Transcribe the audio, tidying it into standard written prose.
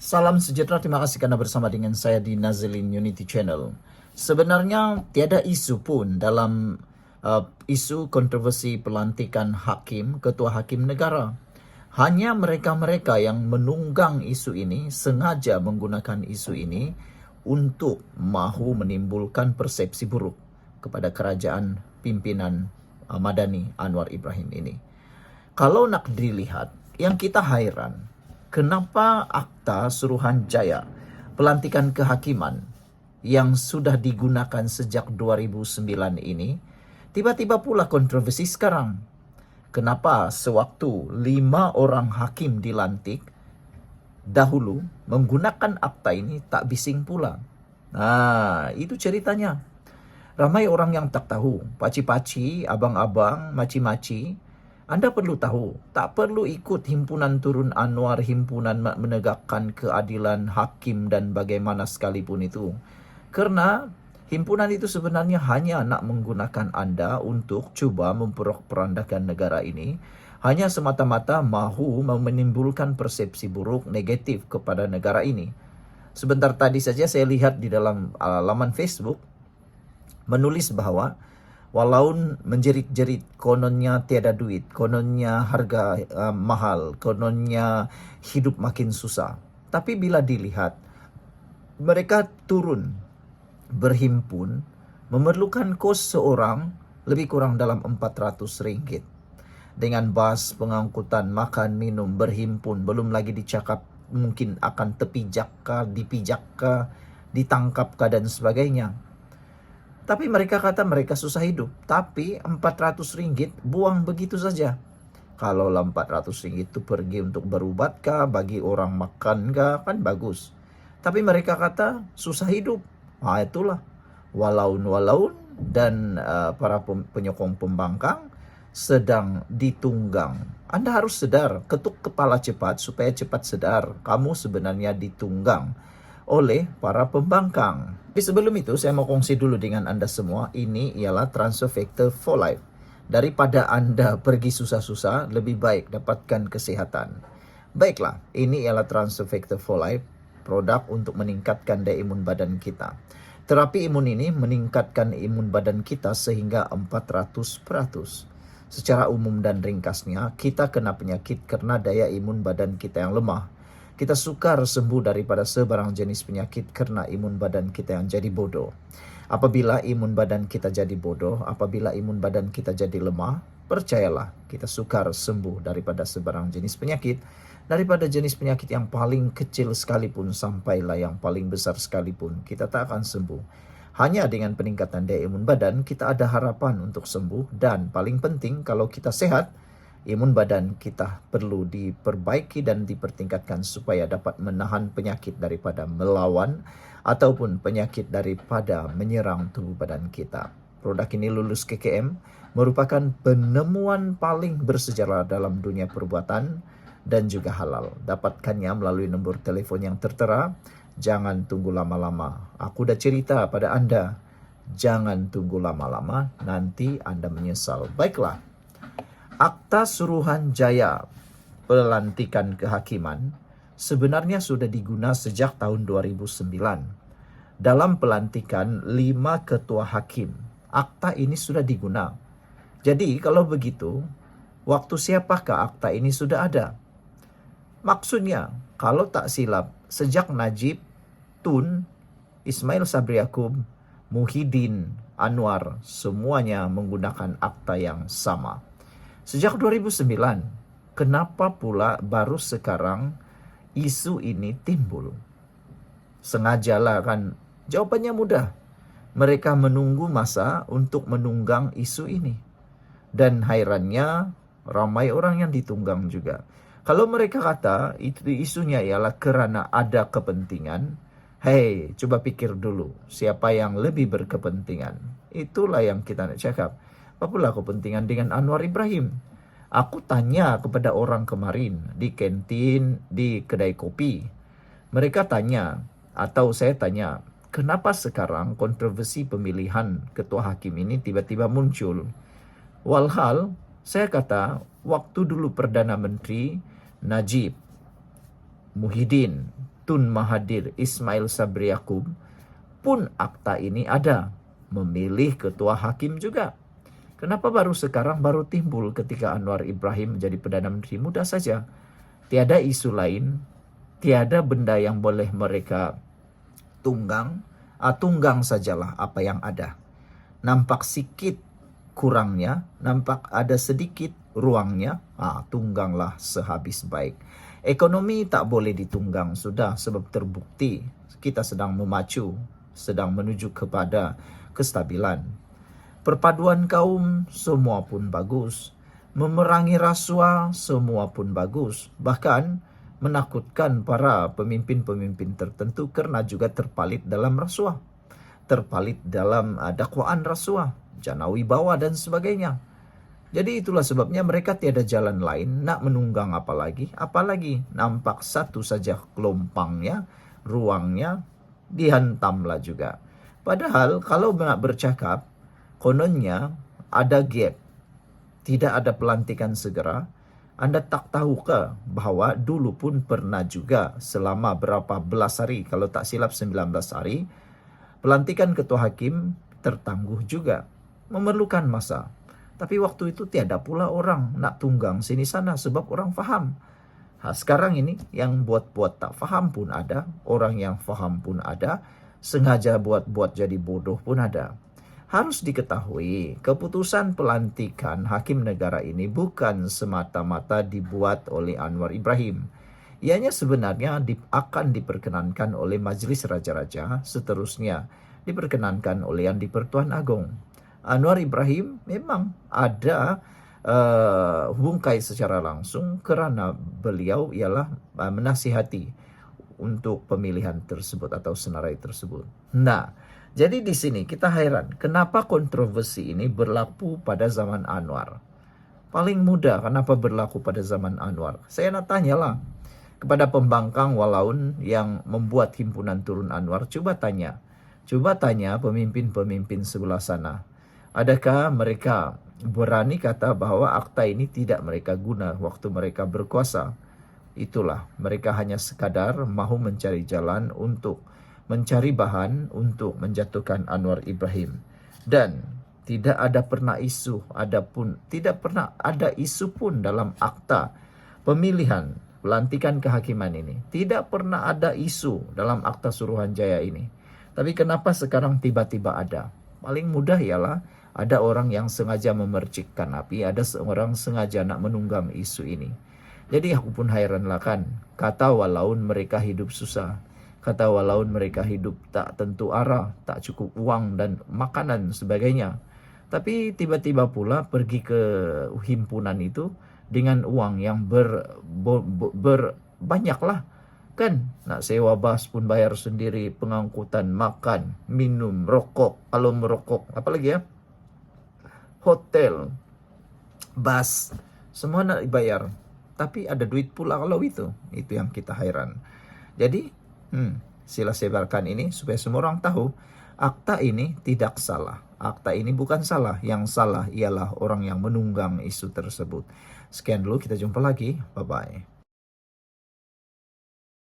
Salam sejahtera, terima kasih karena bersama dengan saya di Nazilin Unity Channel. Sebenarnya tiada isu pun dalam isu kontroversi pelantikan hakim, ketua hakim negara. Hanya mereka-mereka yang menunggang isu ini, sengaja menggunakan isu ini untuk mahu menimbulkan persepsi buruk kepada kerajaan pimpinan Madani Anwar Ibrahim ini. Kalau nak dilihat, yang kita hairan, kenapa Akta Suruhanjaya pelantikan kehakiman yang sudah digunakan sejak 2009 ini tiba-tiba pula kontroversi sekarang? Kenapa sewaktu 5 orang hakim dilantik dahulu menggunakan akta ini tak bising pula? Nah, itu ceritanya. Ramai orang yang tak tahu, paci-paci, abang-abang, maci-maci. Anda perlu tahu, tak perlu ikut himpunan turun Anwar, himpunan menegakkan keadilan hakim dan bagaimana sekalipun itu. Karena himpunan itu sebenarnya hanya nak menggunakan Anda untuk cuba memperandakan negara ini. Hanya semata-mata mahu menimbulkan persepsi buruk negatif kepada negara ini. Sebentar tadi saja saya lihat di dalam laman Facebook, menulis bahwa walau menjerit-jerit kononnya tiada duit, kononnya harga mahal, kononnya hidup makin susah. Tapi bila dilihat, mereka turun berhimpun memerlukan kos seorang lebih kurang dalam 400 ringgit. Dengan bas, pengangkutan, makan, minum, berhimpun, belum lagi dicakap mungkin akan terpijakkah, dipijakkah, ditangkapkah dan sebagainya. Tapi mereka kata mereka susah hidup. Tapi 400 ringgit buang begitu saja. Kalau 400 ringgit itu pergi untuk berubat kah, bagi orang makan kah, kan bagus. Tapi mereka kata susah hidup. Nah itulah. Walaun-walaun dan para penyokong pembangkang sedang ditunggang. Anda harus sedar, ketuk kepala cepat supaya cepat sadar. Kamu sebenarnya ditunggang oleh para pembangkang. Tapi sebelum itu saya mau kongsi dulu dengan Anda semua, ini ialah transfer factor for life. Daripada Anda pergi susah-susah, lebih baik dapatkan kesehatan. Baiklah, ini ialah transfer factor for life, produk untuk meningkatkan daya imun badan kita. Terapi imun ini meningkatkan imun badan kita sehingga 400%. Secara umum dan ringkasnya, kita kena penyakit karena daya imun badan kita yang lemah. Kita sukar sembuh daripada sebarang jenis penyakit karena imun badan kita yang jadi bodoh. Apabila imun badan kita jadi bodoh, apabila imun badan kita jadi lemah, percayalah kita sukar sembuh daripada sebarang jenis penyakit. Daripada jenis penyakit yang paling kecil sekalipun sampailah yang paling besar sekalipun, kita tak akan sembuh. Hanya dengan peningkatan daya imun badan, kita ada harapan untuk sembuh. Dan paling penting, kalau kita sehat, imun badan kita perlu diperbaiki dan dipertingkatkan supaya dapat menahan penyakit daripada melawan ataupun penyakit daripada menyerang tubuh badan kita. Produk ini lulus KKM, merupakan penemuan paling bersejarah dalam dunia perubatan dan juga halal. Dapatkannya melalui nombor telefon yang tertera. Jangan tunggu lama-lama. Aku dah cerita pada Anda, jangan tunggu lama-lama, nanti Anda menyesal. Baiklah. Akta Suruhanjaya pelantikan kehakiman sebenarnya sudah digunakan sejak tahun 2009. Dalam pelantikan 5 ketua hakim, akta ini sudah digunakan. Jadi kalau begitu, waktu siapakah akta ini sudah ada? Maksudnya, kalau tak silap, sejak Najib, Tun, Ismail Sabri Yaakob, Muhyiddin, Anwar, semuanya menggunakan akta yang sama. Sejak 2009, kenapa pula baru sekarang isu ini timbul? Sengajalah kan? Jawabannya mudah. Mereka menunggu masa untuk menunggang isu ini. Dan hairannya, ramai orang yang ditunggang juga. Kalau mereka kata itu isunya ialah kerana ada kepentingan, hei, coba pikir dulu siapa yang lebih berkepentingan. Itulah yang kita nak cakap. Apalah kepentingan dengan Anwar Ibrahim? Aku tanya kepada orang kemarin di kantin, di kedai kopi. Mereka tanya, atau saya tanya, kenapa sekarang kontroversi pemilihan ketua hakim ini tiba-tiba muncul? Walhal, saya kata, waktu dulu Perdana Menteri Najib, Muhyiddin, Tun Mahathir Ismail Sabri Yaakob pun akta ini ada. Memilih ketua hakim juga. Kenapa baru sekarang baru timbul ketika Anwar Ibrahim menjadi Perdana Menteri? Mudah saja. Tiada isu lain, tiada benda yang boleh mereka tunggang. Tunggang sajalah apa yang ada. Nampak sikit kurangnya, nampak ada sedikit ruangnya, tungganglah sehabis baik. Ekonomi tak boleh ditunggang sudah, sebab terbukti kita sedang memacu, sedang menuju kepada kestabilan. Perpaduan kaum semua pun bagus. Memerangi rasuah semua pun bagus. Bahkan menakutkan para pemimpin-pemimpin tertentu kerana juga terpalit dalam rasuah. Terpalit dalam dakwaan rasuah, jana wibawa dan sebagainya. Jadi itulah sebabnya mereka tiada jalan lain nak menunggang apalagi nampak satu saja gelombangnya, ruangnya dihantamlah juga. Padahal kalau nak bercakap, kononnya ada gap, tidak ada pelantikan segera. Anda tak tahukah bahwa dulu pun pernah juga selama berapa belas hari, kalau tak silap 19 hari, pelantikan ketua hakim tertangguh juga, memerlukan masa. Tapi waktu itu tiada pula orang nak tunggang sini sana sebab orang faham. Sekarang ini yang buat-buat tak faham pun ada, orang yang faham pun ada, sengaja buat-buat jadi bodoh pun ada. Harus diketahui, keputusan pelantikan hakim negara ini bukan semata-mata dibuat oleh Anwar Ibrahim. Ianya sebenarnya akan diperkenankan oleh Majlis Raja-Raja, seterusnya diperkenankan oleh Yang di-Pertuan Agong. Anwar Ibrahim memang ada bungkai secara langsung kerana beliau ialah menasihati untuk pemilihan tersebut atau senarai tersebut. Nah, jadi di sini kita heran, kenapa kontroversi ini berlaku pada zaman Anwar? Paling mudah, kenapa berlaku pada zaman Anwar? Saya nak tanyalah kepada pembangkang walaun yang membuat himpunan Turun Anwar, coba tanya pemimpin-pemimpin sebelah sana. Adakah mereka berani kata bahwa akta ini tidak mereka guna waktu mereka berkuasa? Itulah, mereka hanya sekadar mahu mencari jalan untuk mencari bahan untuk menjatuhkan Anwar Ibrahim. Dan tidak pernah ada isu pun dalam akta pemilihan pelantikan kehakiman ini. Tidak pernah ada isu dalam akta Suruhanjaya ini. Tapi kenapa sekarang tiba-tiba ada? Paling mudah ialah ada orang yang sengaja memercikkan api, ada seorang sengaja nak menunggang isu ini. Jadi aku pun hairanlah kan, kata walaun mereka hidup susah, kata walaun mereka hidup tak tentu arah, tak cukup uang dan makanan sebagainya. Tapi tiba-tiba pula pergi ke himpunan itu dengan uang yang banyaklah. Kan nak sewa bas pun bayar sendiri, pengangkutan, makan, minum, rokok, kalau merokok, apalagi ya, hotel, bas, semua nak dibayar. Tapi ada duit pula kalau itu yang kita hairan. Jadi sila sebarkan ini supaya semua orang tahu akta ini tidak salah. Akta ini bukan salah. Yang salah ialah orang yang menunggang isu tersebut. Sekian dulu, kita jumpa lagi. Bye-bye.